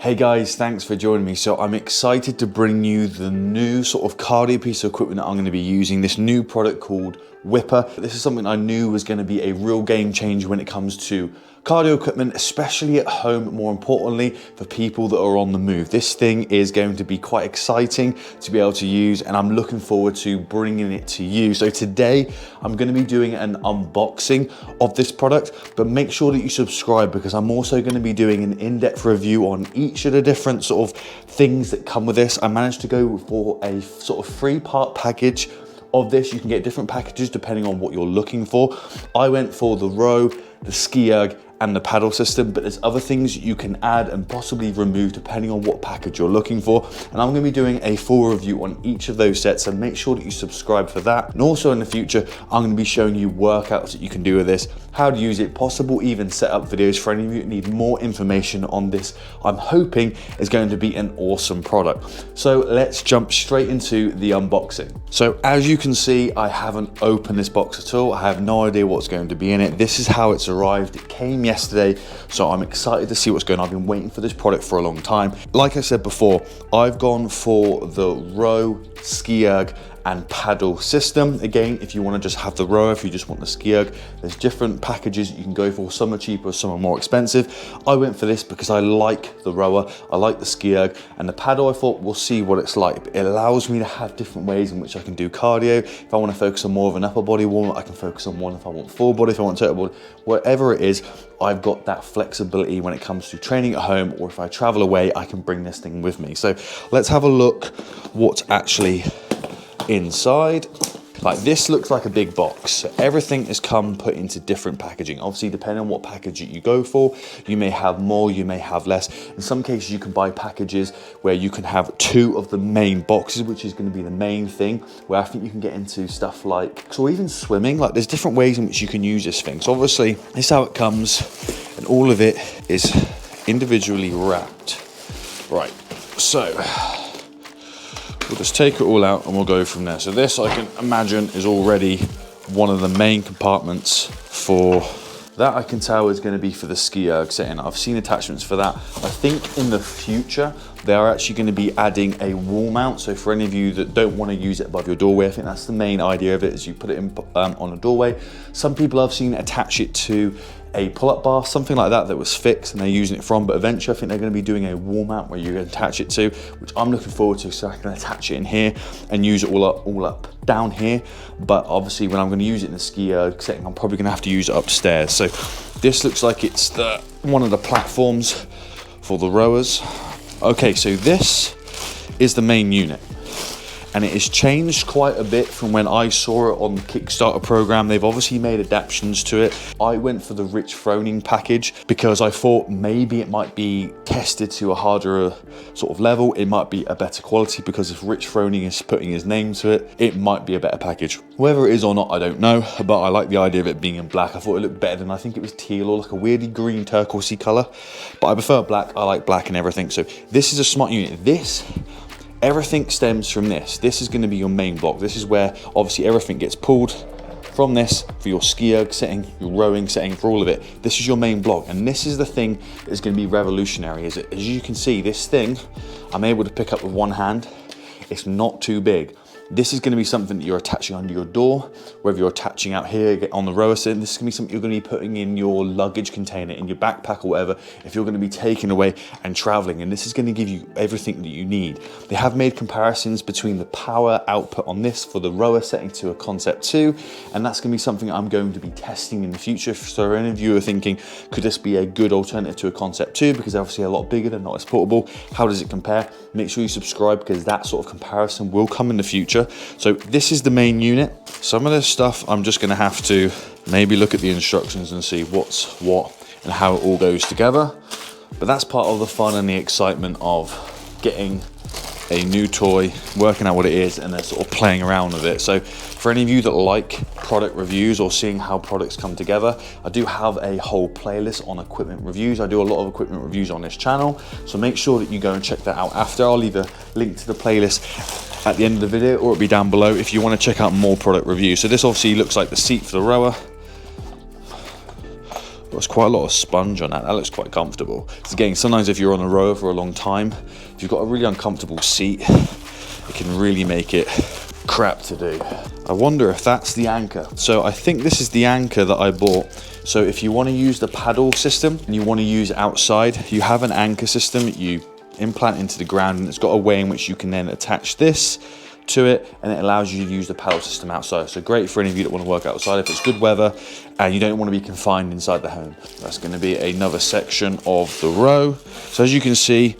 Hey guys, thanks for joining me. So I'm excited to bring you the new sort of cardio piece of equipment that I'm going to be using, this new product called Whipr. This is something I knew was going to be a real game changer when it comes to cardio equipment, especially at home, more importantly, for people that are on the move. This thing is going to be quite exciting to be able to use, and I'm looking forward to bringing it to you. So today, I'm going to be doing an unboxing of this product, but make sure that you subscribe because I'm also going to be doing an in-depth review on each of the different sort of things that come with this. I managed to go for a sort of 3-part package of this. You can get different packages depending on what you're looking for. I went for the row, the ski erg, and the paddle system, but there's other things you can add and possibly remove depending on what package you're looking for. And I'm gonna be doing a full review on each of those sets, so make sure that you subscribe for that. And also in the future, I'm gonna be showing you workouts that you can do with this, how to use it, possible even setup videos for any of you that need more information on this. I'm hoping is going to be an awesome product. So let's jump straight into the unboxing. So as you can see, I haven't opened this box at all. I have no idea what's going to be in it. This is how it's arrived. It came yesterday, so I'm excited to see what's going on. I've been waiting for this product for a long time. Like I said before, I've gone for the row, ski erg, and paddle system. Again, if you want to just have the row, if you just want the ski erg, there's different packages you can go for. Some are cheaper, some are more expensive. I went for this because I like the rower, I like the ski erg, and the paddle I thought we'll see what it's like. It allows me to have different ways in which I can do cardio. If I want to focus on more of an upper body warm-up, I can focus on one. If I want full body, if I want total body, whatever it is, I've got that flexibility when it comes to training at home, or if I travel away, I can bring this thing with me. So let's have a look what's actually inside. Like, this looks like a big box. So everything has come put into different packaging. Obviously, depending on what package you go for, you may have more, you may have less. In some cases, you can buy packages where you can have 2 of the main boxes, which is going to be the main thing, where I think you can get into stuff like, so even swimming, like there's different ways in which you can use this thing. So obviously, this is how it comes, and all of it is individually wrapped. Right, so we'll just take it all out and we'll go from there. So this, I can imagine, is already one of the main compartments for that. I can tell is going to be for the ski erg setting. I've seen attachments for that. I think in the future, they are actually going to be adding a wall mount. So for any of you that don't want to use it above your doorway, I think that's the main idea of it, is you put it in on a doorway. Some people I've seen attach it to a pull-up bar, something like that was fixed and they're using it from, but eventually I think they're going to be doing a wall mount where you can attach it to, which I'm looking forward to, so I can attach it in here and use it all up down here. But obviously when I'm going to use it in the ski erg setting, I'm probably going to have to use it upstairs. So this looks like it's one of the platforms for the rowers. Okay, so this is the main unit, and it has changed quite a bit from when I saw it on the Kickstarter program. They've obviously made adaptations to it. I went for the Rich Froning package because I thought maybe it might be tested to a harder sort of level. It might be a better quality, because if Rich Froning is putting his name to it, it might be a better package. Whether it is or not, I don't know, but I like the idea of it being in black. I thought it looked better than, I think it was teal or like a weirdly green turquoisey color, but I prefer black. I like black and everything. So this is a smart unit. Everything stems from this. This is going to be your main block. This is where obviously everything gets pulled from this for your ski erg setting, your rowing setting, for all of it. This is your main block, and this is the thing that is going to be revolutionary. As you can see, this thing I'm able to pick up with one hand. It's not too big. This is going to be something that you're attaching under your door, whether you're attaching out here on the rower set. This is going to be something you're going to be putting in your luggage container, in your backpack or whatever, if you're going to be taking away and traveling. And this is going to give you everything that you need. They have made comparisons between the power output on this for the rower setting to a Concept 2, and that's going to be something I'm going to be testing in the future. So any of you are thinking, could this be a good alternative to a Concept 2? Because obviously a lot bigger, they're not as portable. How does it compare? Make sure you subscribe, because that sort of comparison will come in the future. So this is the main unit. Some of this stuff I'm just going to have to maybe look at the instructions and see what's what and how it all goes together. But that's part of the fun and the excitement of getting a new toy, working out what it is, and then sort of playing around with it. So for any of you that like product reviews or seeing how products come together, I do have a whole playlist on equipment reviews. I do a lot of equipment reviews on this channel, so make sure that you go and check that out after. I'll leave a link to the playlist at the end of the video, or it'll be down below if you want to check out more product reviews. So this obviously looks like the seat for the rower. There's quite a lot of sponge on that. That looks quite comfortable. So again, sometimes if you're on a rower for a long time, if you've got a really uncomfortable seat, it can really make it crap to do. I wonder if that's the anchor. So I think this is the anchor that I bought. So if you want to use the paddle system and you want to use it outside, you have an anchor system you implant into the ground, and it's got a way in which you can then attach this to it, and it allows you to use the paddle system outside. So great for any of you that want to work outside if it's good weather and you don't want to be confined inside the home. That's going to be another section of the row. So as you can see,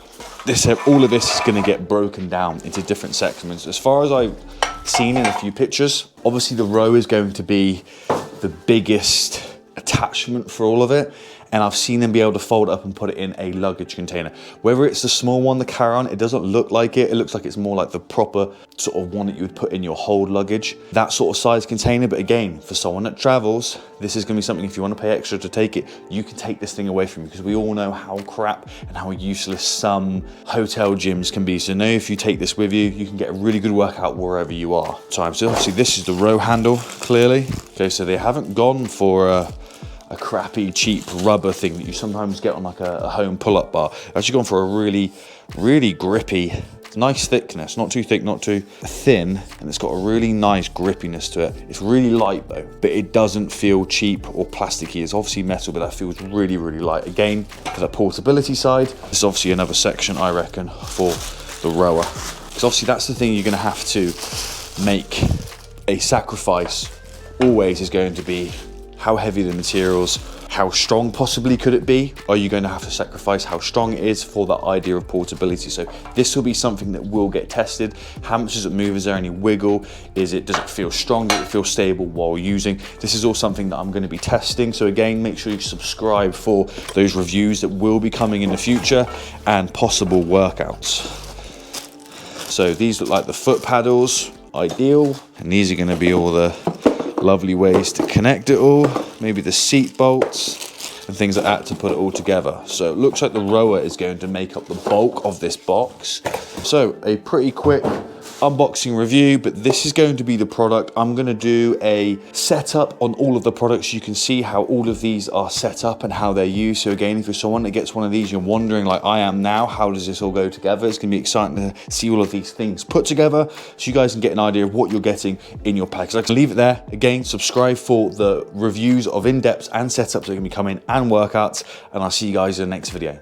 all of this is going to get broken down into different segments. As far as I've seen in a few pictures, obviously the row is going to be the biggest attachment for all of it, and I've seen them be able to fold up and put it in a luggage container. Whether it's the small one, the carry-on, it doesn't look like it. It looks like it's more like the proper sort of one that you would put in your hold luggage, that sort of size container. But again, for someone that travels, this is gonna be something, if you wanna pay extra to take it, you can take this thing away from you, because we all know how crap and how useless some hotel gyms can be. So know if you take this with you, you can get a really good workout wherever you are. So obviously this is the row handle, clearly. Okay, so they haven't gone for a crappy cheap rubber thing that you sometimes get on like a home pull-up bar. I've actually gone for a really grippy, nice thickness, not too thick, not too thin, and it's got a really nice grippiness to it. It's really light though, but it doesn't feel cheap or plasticky. It's obviously metal, but that feels really light. Again, for the portability side, this is obviously another section I reckon for the rower, because obviously that's the thing you're going to have to make a sacrifice always, is going to be how heavy the materials, how strong possibly could it be? Are you going to have to sacrifice how strong it is for that idea of portability? So this will be something that will get tested. How much does it move? Is there any wiggle? Does it feel strong? Does it feel stable while using? This is all something that I'm going to be testing. So again, make sure you subscribe for those reviews that will be coming in the future and possible workouts. So these look like the foot paddles, ideal. And these are going to be all the lovely ways to connect it all, maybe the seat bolts and things like that to put it all together. So it looks like the rower is going to make up the bulk of this box. So a pretty quick unboxing review, but this is going to be the product. I'm going to do a setup on all of the products. You can see how all of these are set up and how they're used. So again, if you're someone that gets one of these, you're wondering like I am now, how does this all go together? It's going to be exciting to see all of these things put together so you guys can get an idea of what you're getting in your package. I can leave it there. Again, subscribe for the reviews of in-depths and setups that are going to be coming and workouts, and I'll see you guys in the next video.